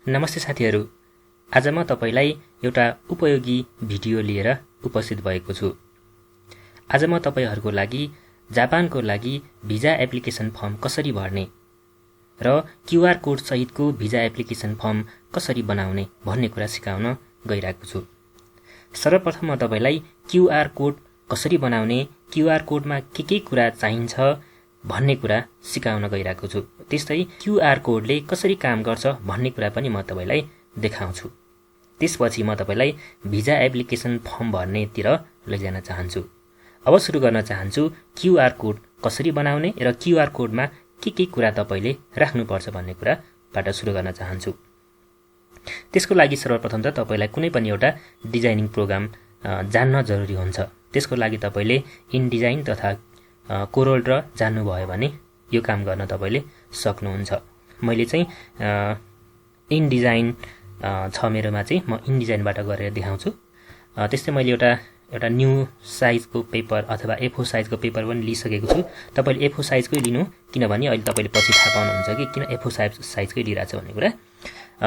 नमस्ते साथीहरू। आज म तपाईलाई एउटा उपयोगी भिडियो लिएर उपस्थित भएको छु। आज म तपाईहरुको लागि जापानको लागि भिजा एप्लिकेसन फर्म कसरी भर्ने र क्यूआर कोड सहितको भिजा एप्लिकेसन फर्म कसरी बनाउने भन्ने कुरा सिकाउन गइरहेको छु। सर्वप्रथम म तपाईलाई क्यूआर कोड कसरी बनाउने, क्यूआर कोडमा के कुरा चाहिन्छ भन्ने कुरा सिकाउन गइरहेको छु। त्यस्तै क्यूआर कोडले कसरी काम गर्छ भन्ने कुरा पनि म तपाईलाई देखाउँछु। त्यसपछि म तपाईलाई भिजा एप्लिकेसन फर्म भर्नेतिर लैजान चाहन्छु। अब सुरु गर्न चाहन्छु क्यूआर कोड कसरी बनाउने र क्यूआर कोडमा के कुरा तपाईले राख्नुपर्छ भन्ने कुराबाट सुरु गर्न चाहन्छु। त्यसको लागि सर्वप्रथम त तपाईलाई कुनै पनि एउटा डिजाइनिङ प्रोग्राम जान्न जरुरी हुन्छ। त्यसको लागि तपाईले इनडिजाइन तथा कोरल ड्र जान्नु भयो भने यो काम गर्न तपाईले सक्नुहुन्छ। मैले चाहिँ इनडिजाइन छ मेरोमा चाहिँ म इनडिजाइनबाट गरेर देखाउँछु। त्यस्तै मैले एउटा न्यू साइजको पेपर अथवा A4 साइजको पेपर पनि लिइसकेको छु। तपाईले A4 साइजकै लिनु, किनभने अहिले तपाईले पछि थाहा पाउनुहुन्छ कि किन A4 साइजकै लिइराछ भन्ने कुरा।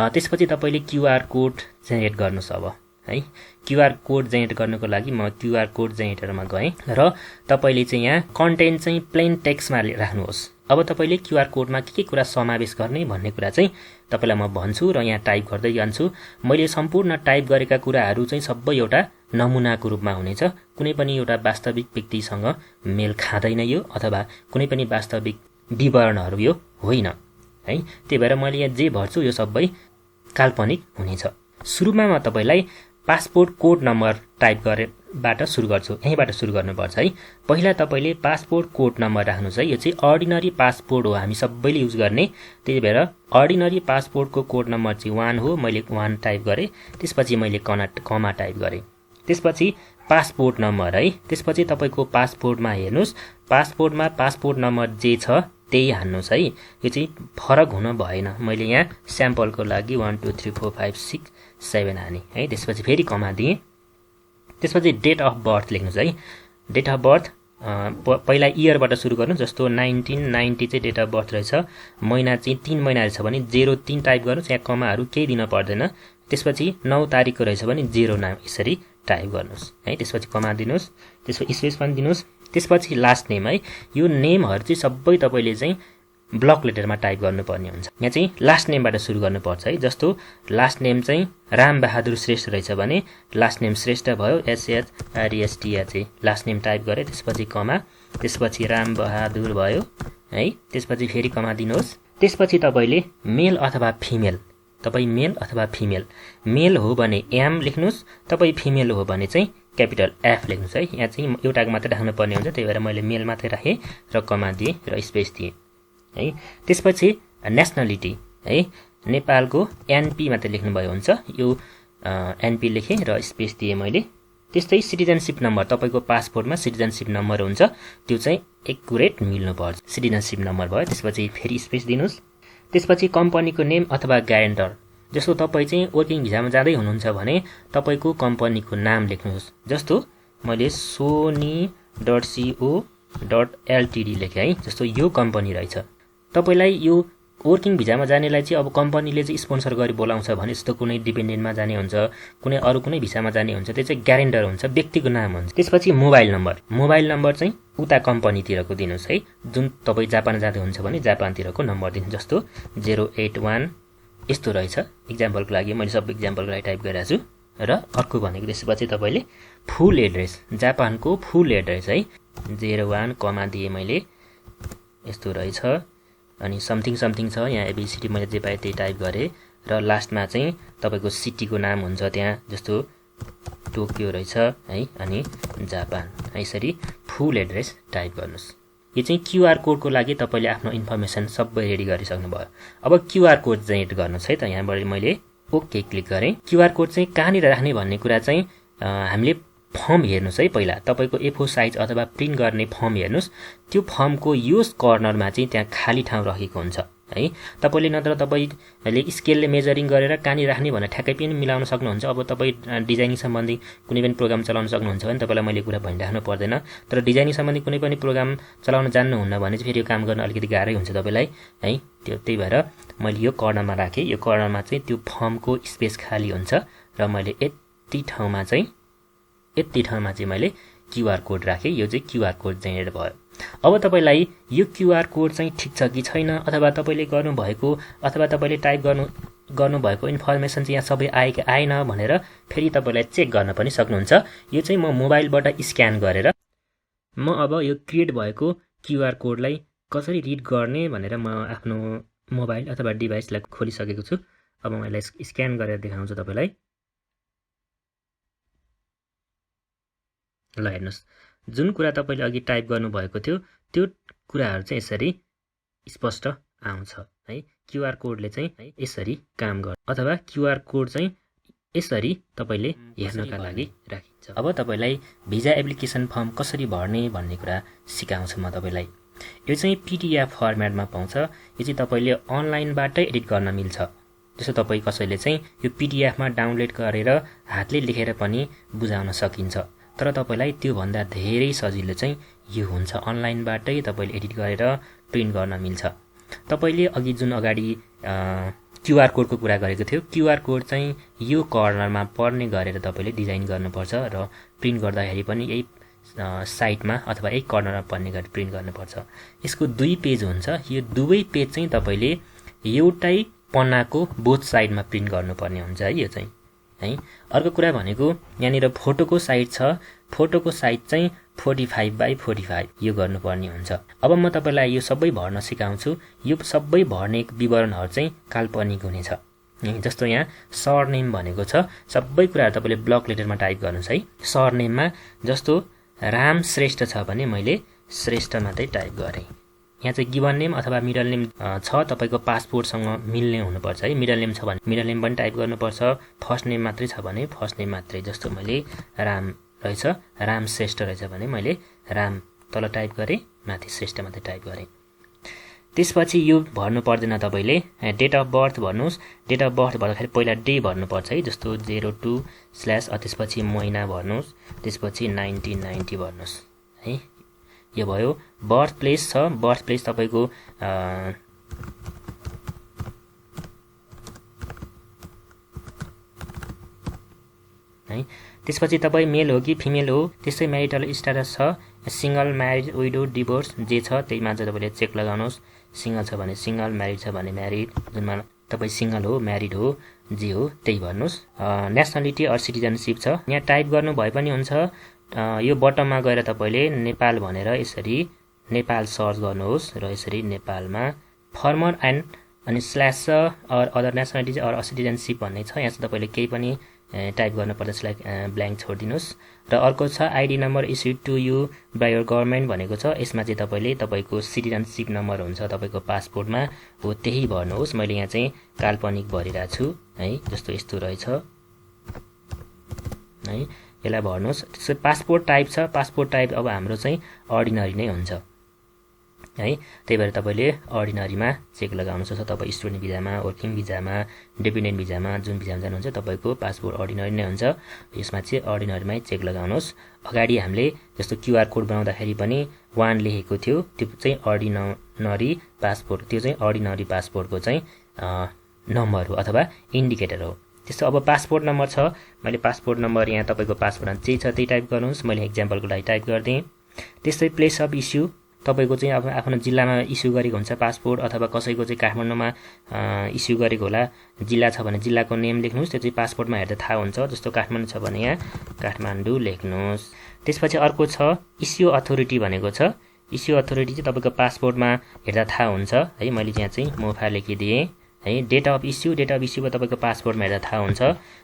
त्यसपछि तपाईले क्यूआर कोड जेनेरेट गर्नुस्। अब है क्यूआर कोड जेनेरेट गर्नको लागि म क्यूआर कोड जेनेरेटरमा गएँ र तपाईले चाहिँ यहाँ कन्टेन्ट चाहिँ प्लेन टेक्स्टमा राख्नुहोस्। अब तपाईले क्यूआर कोडमा के कुरा समावेश गर्ने भन्ने कुरा चाहिँ तपाईलाई म भन्छु र यहाँ टाइप गर्दै जान्छु। मैले सम्पूर्ण टाइप गरेका कुराहरू चाहिँ सबै एउटा नमुनाको रूपमा हुनेछ। कुनै पनि एउटा वास्तविक व्यक्तिसँग मेल खाँदैन यो, अथवा कुनै पनि वास्तविक विवरणहरू यो होइन है। त्यही भएर मैले यहाँ जे भर्छु यो सबै काल्पनिक हुनेछ। सुरुमा म तपाईलाई पासपोर्ट कोड नम्बर टाइप गरेबाट सुरु गर्छु। यहीँबाट सुरु गर्नुपर्छ है। पहिला तपाईले पासपोर्ट कोड नम्बर राख्नुस् है। यो चाहिँ अर्डिनरी पासपोर्ट हो, हामी सबैले युज गर्ने। त्यही भएर अर्डिनरी पासपोर्टको कोड नम्बर चाहिँ 1 हो। मैले 1 टाइप गरेँ। त्यसपछि मैले कमा टाइप गरेँ। त्यसपछि पासपोर्ट नम्बर है। त्यसपछि तपाईको पासपोर्टमा हेर्नुस्, पासपोर्टमा पासपोर्ट नम्बर जे छ त्यही हान्नुस् है। यो चाहिँ फरक हुन भएन। मैले यहाँ स्याम्पलको लागि 1 2 3 4 5 6 7 हाने है। त्यसपछि फेरि कमा दिएँ। त्यसपछि डेट अफ बर्थ लेख्नुस् है। डेट अफ बर्थ पहिला इयरबाट सुरु गर्नु। जस्तो 1990 चाहिँ डेट अफ बर्थ रहेछ। महिना चाहिँ 3 महिना रहेछ भने 03 टाइप गर्नुस्। यहाँ कमाहरू केही दिन पर्दैन। त्यसपछि 9 तारिकको रहेछ भने 09 यसरी टाइप गर्नुस् है। त्यसपछि कमा दिनुस्। त्यसपछि स्पेस पनि दिनुस्। त्यसपछि लास्ट नेम है। यो नेमहरु चाहिँ सबै तपाईले चाहिँ ब्लक लेटरमा टाइप गर्नुपर्ने हुन्छ। यहाँ चाहिँ लास्ट नेमबाट सुरु गर्नुपर्छ है। जस्तो लास्ट नेम चाहिँ राम बहादुर श्रेष्ठ रहेछ भने लास्ट नेम श्रेष्ठ भयो। SHREST चाहिँ लास्ट नेम टाइप गरे। त्यसपछि कमा, त्यसपछि राम बहादुर भयो है। त्यसपछि फेरि कमा दिनुहोस्। त्यसपछि तपाईले मेल अथवा फिमेल, तपाई मेल अथवा फिमेल, मेल हो भने एम लेख्नुस्, तपाई फिमेल हो भने चाहिँ क्यापिटल F लेख्नुस् है। यहाँ चाहिँ एउटाको मात्रै राख्नु पर्ने हुन्छ। त्यही भएर मैले मेल मात्रै राखेँ र कमा दिएँ र स्पेस दिएँ है। त्यसपछि नेसनालिटी है, नेपालको NP मात्रै लेख्नुभयो हुन्छ। यो NP लेखेँ र स्पेस दिएँ मैले। त्यस्तै सिटिजनशिप नम्बर, तपाईको पासपोर्टमा सिटिजनशिप नम्बर हुन्छ, त्यो चाहिँ एक्युरेट मिल्नुपर्छ। सिटिजनशिप नम्बर भयो। त्यसपछि फेरि स्पेस दिनुस्। त्यसपछि कम्पनीको नेम अथवा ग्यारेन्टर, जस्तो तपाई चाहिँ वर्किङ भिजामा जाँदै हुनुहुन्छ भने तपाईको कम्पनीको नाम लेख्नुहोस्। जस्तो मैले sony.co.ltd लेखेँ है। जस्तो यो कम्पनी रहेछ। तपाईलाई यो वर्किङ भिजामा जानेलाई चाहिँ अब कम्पनीले चाहिँ स्पोन्सर गरी बोलाउँछ भने, जस्तो कुनै डिपेन्डेन्टमा जाने हुन्छ, कुनै अरु कुनै भिसामा जाने हुन्छ, त्यो चाहिँ ग्यारेन्टर हुन्छ, व्यक्तिको नाम हुन्छ। त्यसपछि मोबाइल नम्बर चाहिँ उता कम्पनीतिरको दिनुस् है। जुन तपाई जापान जाँदै हुन्छ भने जापानतिरको नम्बर दिनु। जस्तो 081 यस्तो रहेछ। इक्जाम्पलको लागि मैले सब इक्जाम्पलको लागि टाइप गरिरहेको छु। र अर्को भनेको त्यसपछि तपाईले फुल एड्रेस, जापानको फुल एड्रेस है। 01 कमा दिए मैले, यस्तो रहेछ। अनि समथिङ छ। यहाँ ABCD मैले जे पाएँ त्यही टाइप गरेँ र लास्टमा चाहिँ तपाईको सिटीको नाम हुन्छ त्यहाँ। जस्तो टोकियो रहेछ है, अनि जापान। यसरी फुल एड्रेस टाइप गर्नुस्। यो चाहिँ क्यूआर कोडको लागि तपाईले आफ्नो इन्फर्मेसन सबै रेडी गरिसक्नु भयो। अब क्यूआर कोड जेनेरेट गर्नुस् है त। यहाँबाट मैले ओके क्लिक गरेँ। क्यूआर कोड चाहिँ कहाँनिर राख्ने भन्ने कुरा चाहिँ हामीले फर्म हेर्नुस् है। पहिला तपाईको A4 साइज अथवा प्रिन्ट गर्ने फर्म हेर्नुस्। त्यो फर्मको यो कर्नरमा चाहिँ त्यहाँ खाली ठाउँ रहेको हुन्छ है। तपाईले नत्र तपाईले स्केलले मेजरिङ गरेर कहाँनिर राख्ने भनेर ठ्याक्कै पनि मिलाउन सक्नुहुन्छ। अब तपाई डिजाइनिङ सम्बन्धी कुनै पनि प्रोग्राम चलाउन सक्नुहुन्छ भने तपाईलाई मैले कुरा भनिराख्नु पर्दैन। तर डिजाइनिङ सम्बन्धी कुनै पनि प्रोग्राम चलाउन जान्नुहुन्न भने चाहिँ फेरि यो काम गर्न अलिकति गाह्रै हुन्छ तपाईलाई है। त्यही भएर मैले यो कर्नरमा राखेँ। यो कर्नरमा चाहिँ त्यो फर्मको स्पेस खाली हुन्छ र मैले यति ठाउँमा चाहिँ मैले क्युआर कोड राखेँ। यो चाहिँ क्युआर कोड जेनेरेट भयो। अब तपाईलाई यो क्युआर कोड चाहिँ ठिक छ कि छैन, अथवा तपाईले गर्नुभएको अथवा तपाईले टाइप गर्नुभएको इन्फर्मेसन चाहिँ यहाँ सबै आयो कि आएन भनेर फेरि तपाईलाई चेक गर्न पनि सक्नुहुन्छ। यो चाहिँ म मोबाइलबाट स्क्यान गरेर म अब यो क्रिएट भएको क्युआर कोडलाई कसरी रिड गर्ने भनेर म आफ्नो मोबाइल अथवा डिभाइसलाई खोलिसकेको छु। अब म यसलाई स्क्यान गरेर देखाउँछु तपाईलाई। ल हेर्नुहोस्, जुन कुरा तपाईले अघि टाइप गर्नुभएको थियो त्यो कुराहरू चाहिँ यसरी स्पष्ट आउँछ है। क्युआर कोडले चाहिँ यसरी काम गर्छ, अथवा क्युआर कोड चाहिँ यसरी तपाईले हेर्नका लागि राखिन्छ। अब तपाईलाई भिजा एप्लिकेसन फर्म कसरी भर्ने भन्ने कुरा सिकाउँछु म तपाईलाई। यो चाहिँ पीडीएफ फर्मेटमा पाउँछ। यो चाहिँ तपाईले अनलाइनबाटै एडिट गर्न मिल्छ। जस्तो तपाई कसैले चाहिँ यो पीडीएफमा डाउनलोड गरेर हातले लेखेर पनि बुझाउन सकिन्छ, तर तपाईलाई त्यो भन्दा धेरै सजिलो चाहिँ यो हुन्छ। अनलाइनबाटै तपाईले एडिट गरेर प्रिन्ट गर्न मिल्छ। तपाईले अघि जुन अगाडि क्युआर कोडको कुरा गरेको थियो, क्युआर कोड चाहिँ यो कर्नरमा पर्ने गरेर तपाईले डिजाइन गर्नुपर्छ र प्रिन्ट गर्दाखेरि पनि यही साइडमा अथवा एक कर्नरमा पर्ने गरी प्रिन्ट गर्नुपर्छ। यसको 2 पेज हुन्छ। यो दुवै पेज चाहिँ तपाईले एउटै पन्नाको बोथ साइडमा प्रिन्ट गर्नुपर्ने हुन्छ है। यो चाहिँ है। अर्को कुरा भनेको यहाँनिर फोटोको साइज छ। फोटोको साइज चाहिँ 45x45 यो गर्नुपर्ने हुन्छ। अब म तपाईलाई यो सबै भर्न सिकाउँछु। यो सबै भर्ने विवरणहरू चाहिँ काल्पनिक हुनेछ। जस्तो यहाँ सरनेम भनेको छ, सबै कुराहरू तपाईले ब्लक लेटरमा टाइप गर्नुस् है। सरनेममा जस्तो राम श्रेष्ठ छ भने मैले श्रेष्ठ मात्रै टाइप गरेँ। यहाँ चाहिँ गिभन नेम अथवा मिडल नेम छ, तपाईको पासपोर्टसँग मिल्ने हुनुपर्छ है। मिडल नेम छ भने मिडल नेम पनि टाइप गर्नुपर्छ। फर्स्ट नेम मात्रै छ भने फर्स्ट नेम मात्रै। जस्तो मैले राम रहेछ, राम श्रेष्ठ रहेछ भने मैले राम तल टाइप गरेँ, माथि श्रेष्ठ मात्रै टाइप गरेँ। त्यसपछि यो भर्नु पर्दैन तपाईले। डेट अफ बर्थ भन्नुस्। डेट अफ बर्थ भन्दाखेरि पहिला डे भन्नुपर्छ है। जस्तो 02/ त्यसपछि महिना भन्नुस्, त्यसपछि 1990 भन्नुस् है। यो भयो। बर्थ प्लेस छ। बर्थ प्लेस तपाईको है। त्यसपछि तपाई मेल हो कि फिमेल हो, त्यसै म्यारिटल स्ट्याटस छ, सिंगल, म्यारिड, विडो, डिभोर्स जे छ त्यहीमा चाहिँ तपाईले चेक लगाउनुहोस्। सिंगल छ भने सिंगल, म्यारिड छ भने म्यारिड, जुनमा तपाई सिंगल हो, म्यारिड हो, जे हो त्यही भन्नुहोस्। नेसनलिटी अर सिटिजनशिप छ। यहाँ टाइप गर्नु भए पनि हुन्छ। यो बटममा गएर तपाईले नेपाल भनेर यसरी नेपाल सर्च गर्नुहोस् र यसरी नेपालमा फर्मर एन्ड अनि स्ल्यास छ अर अदर नेसनलिटी अर सिटिजनशिप भन्ने छ। यहाँ चाहिँ तपाईले केही पनि टाइप गर्नुपर्छ, यसलाई ब्ल्याङ्क छोडिदिनुहोस्। र अर्को छ ID number issued to you by your government भनेको छ। यसमा चाहिँ तपाईले तपाईको सिटिजनशिप नम्बर हुन्छ तपाईको पासपोर्टमा हो त्यही भर्नुहोस्। मैले यहाँ चाहिँ काल्पनिक भरिरहेको छु है। जस्तो यस्तो रहेछ है, यसलाई भर्नुहोस्। त्यसै पासपोर्ट टाइप छ। पासपोर्ट टाइप अब हाम्रो चाहिँ अर्डिनरी नै हुन्छ है। त्यही भएर तपाईले अर्डिनरीमा चेक लगाउनुहोस्। तपाईँ स्टुडेन्ट भिजामा, वर्किङ भिजामा, डिपेन्डेन्ट भिजामा जुन भिजामा जानुहुन्छ तपाईको पासपोर्ट अर्डिनरी नै हुन्छ। यसमा चाहिँ अर्डिनरीमै चेक लगाउनुहोस्। अगाडि हामीले जस्तो क्युआर कोड बनाउँदाखेरि पनि 1 लेखेको थियो, त्यो चाहिँ अर्डिनरी पासपोर्ट, त्यो चाहिँ अर्डिनरी पासपोर्टको चाहिँ नम्बर हो अथवा इन्डिकेटर हो। त्यस्तो अब पासपोर्ट नम्बर छ। मैले पासपोर्ट नम्बर यहाँ तपाईको पासपोर्टमा जे छ त्यही टाइप गर्नुहोस्। मैले एक्जाम्पलको लागि टाइप गरिदिएँ। त्यस्तै प्लेस अफ इस्यु तपाईको चाहिँ अब आफ्नो जिल्लामा इस्यु गरेको हुन्छ पासपोर्ट, अथवा कसैको चाहिँ काठमाडौँमा इस्यु गरेको होला। जिल्ला छ भने जिल्लाको नेम लेख्नुहोस्, त्यो चाहिँ पासपोर्टमा हेर्दा थाहा हुन्छ। जस्तो काठमाडौँ छ भने यहाँ काठमाडौँ लेख्नुहोस्। त्यसपछि अर्को छ इस्यु अथोरिटी भनेको छ। इस्यु अथोरिटी चाहिँ तपाईको पासपोर्टमा हेर्दा थाहा हुन्छ है। मैले यहाँ चाहिँ मोफा लेखिदिएँ है। डेट अफ इस्यु तपाईको पासपोर्टमा हेर्दा थाहा हुन्छ।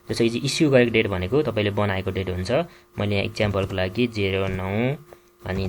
जस्तो कि इस्यु गरेको डेट भनेको तपाईले बनाएको डेट हुन्छ। मैले यहाँ एक्जाम्पलको लागि 09 अनि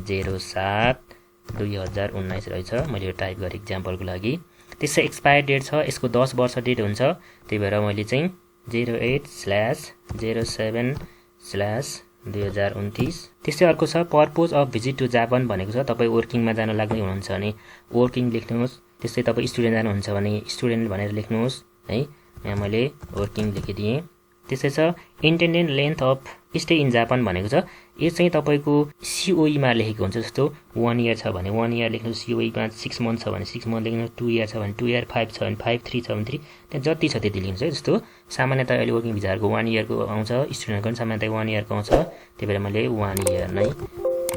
07/2019 रहेछ, मैले यो टाइप गरेँ एक्जाम्पलको लागि। त्यसै एक्सपायर डेट छ, यसको 10 वर्ष डेट हुन्छ। त्यही भएर मैले चाहिँ 08/07/2029। त्यसै अर्को छ purpose of visit to Japan भनेको छ। तपाईँ वर्किङमा जान लाग्ने हुनुहुन्छ भने वर्किङ लेख्नुहोस्। त्यस्तै तपाईँ स्टुडेन्ट जानुहुन्छ भने स्टुडेन्ट भनेर लेख्नुहोस् है। यहाँ मैले वर्किङ लेखिदिएँ। त्यसै छ intended length of stay in Japan भनेको छ यो चाहिँ तपाईँको COE मा लेखेको हुन्छ। जस्तो 1 इयर छ भने 1 इयर लेख्नुहोस्, COE मा 6 मन्थ छ भने 6 मन्थ लेख्नुहोस्, 2 इयर छ भने 2 इयर, 5 छ भने 5, 3 छ भने 3, त्यहाँ जति छ त्यति लेख्नुहोस् है। जस्तो सामान्यतया अहिले वर्किङ भिजाहरूको 1 इयरको आउँछ, स्टुडेन्टको पनि सामान्यतया 1 इयरको आउँछ, त्यही भएर मैले 1 इयर नै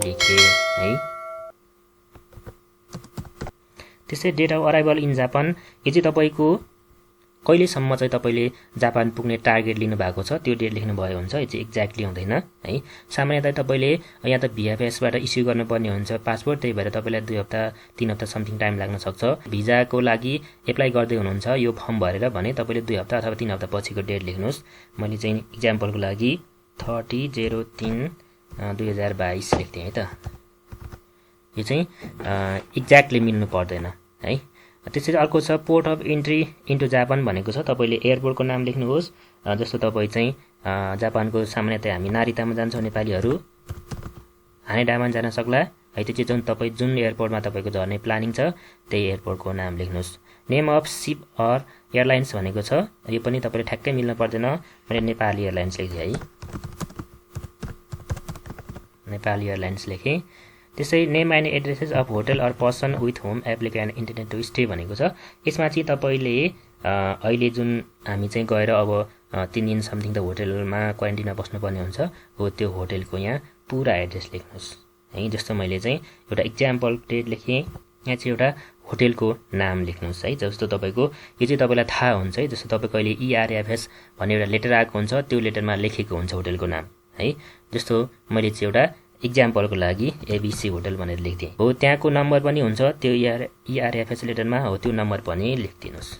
लेखेँ है। त्यसै date of arrival in Japan, यो चाहिँ तपाईँको कहिलेसम्म चाहिँ तपाईँले जापान पुग्ने टार्गेट लिनु भएको छ त्यो डेट लेख्नु भयो हुन्छ। यो चाहिँ एक्ज्याक्टली हुँदैन है। सामान्यतया तपाईँले यहाँ त VFSबाट इस्यु गर्नुपर्ने हुन्छ पासपोर्ट, त्यही भएर तपाईँलाई 2 हप्ता 3 हप्ता समथिङ टाइम लाग्न सक्छ। भिजाको लागि एप्लाई गर्दै हुनुहुन्छ यो फर्म भरेर भने तपाईँले 2 हप्ता अथवा 3 हप्ता पछिको डेट लेख्नुहोस्। मैले चाहिँ इक्जाम्पलको लागि 30/03/2022 लेख्थेँ है त। यो चाहिँ एक्ज्याक्टली मिल्नु पर्दैन है। त्यसरी अर्को छ port of entry into Japan भनेको छ तपाईँले एयरपोर्टको नाम लेख्नुहोस्। जस्तो तपाईँ चाहिँ जापानको सामान्यतया हामी नारितामा जान्छौँ नेपालीहरू, हानेडामा जान सक्ला है। त्यो चाहिँ तपाईँ जुन एयरपोर्टमा तपाईँको झर्ने प्लानिङ छ त्यही एयरपोर्टको नाम लेख्नुहोस्। नेम अफ सिप अर एयरलाइन्स भनेको छ, यो पनि तपाईँले ठ्याक्कै मिल्न पर्दैन। मैले नेपाली एयरलाइन्स लेखेँ है, नेपाली एयरलाइन्स लेखेँ। त्यसै name and addresses of hotel or person with whom applicant intended to stay भनेको छ। यसमा चाहिँ तपाईँले अहिले जुन हामी चाहिँ गएर अब 3 दिन समथिङ त होटलमा क्वारेन्टिनमा बस्नुपर्ने हुन्छ हो, त्यो होटलको यहाँ पुरा एड्रेस लेख्नुहोस् है। जस्तो मैले चाहिँ एउटा इक्जाम्पल डेट लेखेँ, यहाँ चाहिँ एउटा होटलको नाम लेख्नुहोस् है। जस्तो तपाईँको यो चाहिँ तपाईँलाई थाहा हुन्छ है। जस्तो तपाईँको अहिले ERFS भन्ने एउटा लेटर आएको हुन्छ, त्यो लेटरमा लेखेको हुन्छ होटलको नाम है। जस्तो मैले चाहिँ एउटा इक्जाम्पलको लागि ABC होटल भनेर लेख्थेँ हो, त्यहाँको नम्बर पनि हुन्छ त्यो ERFS लेटरमा हो, त्यो नम्बर पनि लेखिदिनुहोस्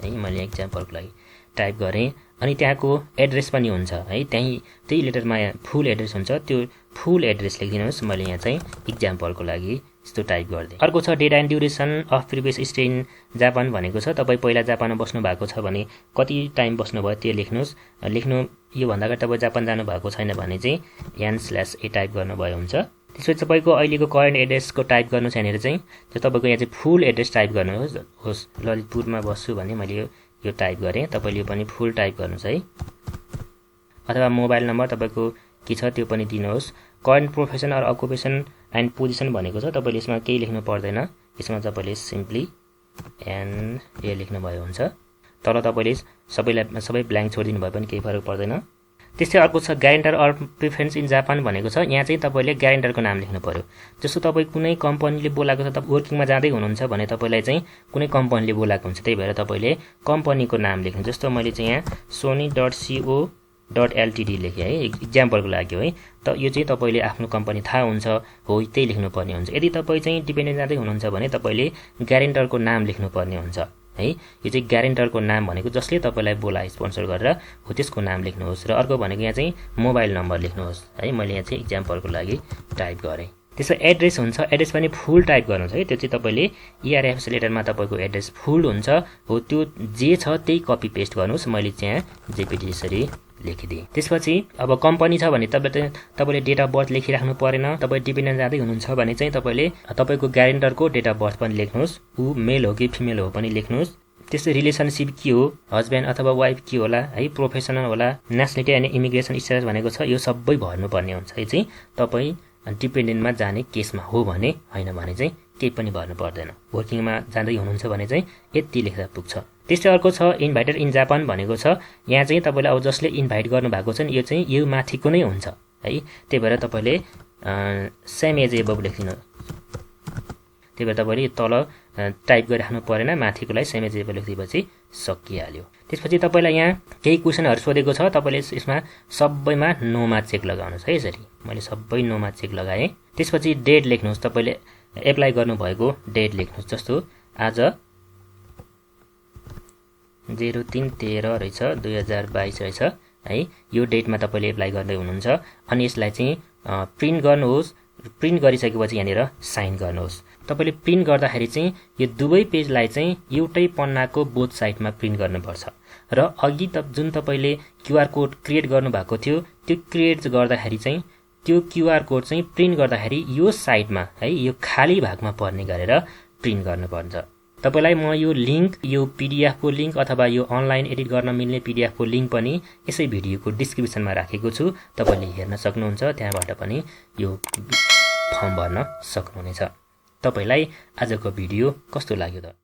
है। मैले इक्जाम्पलको लागि टाइप गरेँ अनि त्यहाँको एड्रेस पनि हुन्छ है, त्यही लेटरमा फुल एड्रेस हुन्छ, त्यो फुल एड्रेस लेखिदिनुहोस्। मैले यहाँ चाहिँ इक्जाम्पलको लागि यस्तो टाइप गरिदिएँ। अर्को छ date and duration of previous stay in Japan भनेको छ तपाईँ पहिला जापानमा बस्नु भएको छ भने कति टाइम बस्नुभयो त्यो लेख्नुहोस्। लेख्नु योभन्दा अगाडि तपाईँ जापान जानु भएको छैन भने चाहिँ n/a टाइप गर्नुभयो हुन्छ। त्यसपछि तपाईँको अहिलेको करेन्ट एड्रेसको टाइप गर्नु छ यहाँनिर चाहिँ, तपाईँको यहाँ चाहिँ फुल एड्रेस टाइप गर्नुहोस्। ललितपुरमा बस्छु भने मैले यो टाइप गरेँ, तपाईँले यो पनि फुल टाइप गर्नुहोस् है। अथवा मोबाइल नम्बर तपाईँको के छ त्यो पनि दिनुहोस्। Current profession or occupation and position भनेको छ, तपाईँले यसमा केही लेख्नु पर्दैन, यसमा तपाईँले सिम्पली NA लेख्नुभयो हुन्छ। तर तपाईँले सबै ब्ल्याङ्क छोडिदिनु भए पनि केही फरक पर्दैन। त्यस्तै अर्को छ guarantor or preference in Japan भनेको छ, यहाँ चाहिँ तपाईँले ग्यारेन्टरको नाम लेख्नु पर्यो। जस्तो तपाईँ कुनै कम्पनीले बोलाएको छ, तपाईँ वर्किङमा जाँदै हुनुहुन्छ भने तपाईँलाई चाहिँ कुनै कम्पनीले बोलाएको हुन्छ, त्यही भएर तपाईँले कम्पनीको नाम लेख्नु। जस्तो मैले चाहिँ यहाँ sony.co.ltd लेखेँ है, इक्जाम्पलको लागि हो है। त यो चाहिँ तपाईँले आफ्नो कम्पनी थाहा हुन्छ हो त्यही लेख्नुपर्ने हुन्छ। यदि तपाईँ चाहिँ डिपेन्डेन्ट जाँदै हुनुहुन्छ भने तपाईँले ग्यारेन्टरको नाम लेख्नुपर्ने हुन्छ है। यो चाहिँ ग्यारेन्टरको नाम भनेको जसले तपाईँलाई बोलाए स्पोन्सर गरेर हो त्यसको नाम लेख्नुहोस्। र अर्को भनेको यहाँ चाहिँ मोबाइल नम्बर लेख्नुहोस् है। मैले यहाँ चाहिँ इक्जाम्पलको लागि टाइप गरेँ। त्यसो एड्रेस हुन्छ, एड्रेस पनि फुल टाइप गर्नुहोस् है। त्यो चाहिँ तपाईँले ERFS लेटरमा तपाईँको एड्रेस फुल हुन्छ हो, त्यो जे छ त्यही कपी पेस्ट गर्नुहोस्। मैले चाहिँ यहाँ JPT यसरी लेखिदिएँ। त्यसपछि अब कम्पनी छ भने तपाईँले डेट अफ बर्थ लेखिराख्नु परेन। तपाईँ डिपेन्डेन्ट जाँदै हुनुहुन्छ भने चाहिँ तपाईँले तपाईँको ग्यारेन्टरको डेट अफ बर्थ पनि लेख्नुहोस्, ऊ मेल हो कि फिमेल हो पनि लेख्नुहोस्। त्यस्तै रिलेसनसिप के हो, हस्बेन्ड अथवा वाइफ के होला है, प्रोफेसनल होला, नेसनलिटी एन्ड इमिग्रेसन स्टेटस भनेको छ, यो सबै भर्नुपर्ने हुन्छ। यो चाहिँ तपाईँ डिपेन्डेन्टमा जाने केसमा हो भने, होइन भने चाहिँ केही पनि भर्नु पर्दैन। वर्किङमा जाँदै हुनुहुन्छ भने चाहिँ यति लेख्दा पुग्छ। त्यस्तै अर्को छ इन्भाइटेड इन जापान भनेको छ, यहाँ चाहिँ तपाईँले अब जसले इन्भाइट गर्नुभएको छ नि यो चाहिँ यो माथिको नै हुन्छ है। त्यही भएर तपाईँले सेम एज एबभ लेखिदिनु, त्यही भएर तपाईँले तल टाइप गरिराख्नु परेन, माथिकोलाई सेम एज एबभ लेखिदिएपछि सकिहाल्यो। त्यसपछि तपाईँलाई यहाँ केही क्वेसनहरू सोधेको छ, तपाईँले यसमा सबैमा नोमा चेक लगाउनुहोस् है। यसरी मैले सबै नोमा चेक लगाएँ। त्यसपछि डेट लेख्नुहोस्, तपाईँले एप्लाई गर्नुभएको डेट लेख्नुहोस्। जस्तो आज 03/13 रहेछ 2022 रहेछ है, यो डेटमा तपाईँले एप्लाई गर्दै हुनुहुन्छ। अनि यसलाई चाहिँ प्रिन्ट गर्नुहोस्। प्रिन्ट गरिसकेपछि यहाँनिर साइन गर्नुहोस्। तपाईँले प्रिन्ट गर्दाखेरि चाहिँ यो दुवै पेजलाई चाहिँ एउटै पन्नाको बोथ साइडमा प्रिन्ट गर्नुपर्छ। र अघि जुन तपाईँले QR कोड क्रिएट गर्नुभएको थियो त्यो क्रिएट गर्दाखेरि चाहिँ त्यो QR कोड चाहिँ प्रिन्ट गर्दाखेरि यो साइडमा है, यो खाली भागमा पर्ने गरेर प्रिन्ट गर्नुपर्छ। तपाईलाई म यो लिंक, यो पीडीएफ को लिंक अथवा यो अनलाइन एडिट गर्न मिल्ने पीडीएफ को लिंक पनि यसै भिडियोको डिस्क्रिप्सनमा राखेको छु। तपाईले हेर्न सक्नुहुन्छ, त्यहाँबाट पनि यो फर्म भर्न सक्नुहुनेछ। तपाईलाई आजको भिडियो कस्तो लाग्यो त?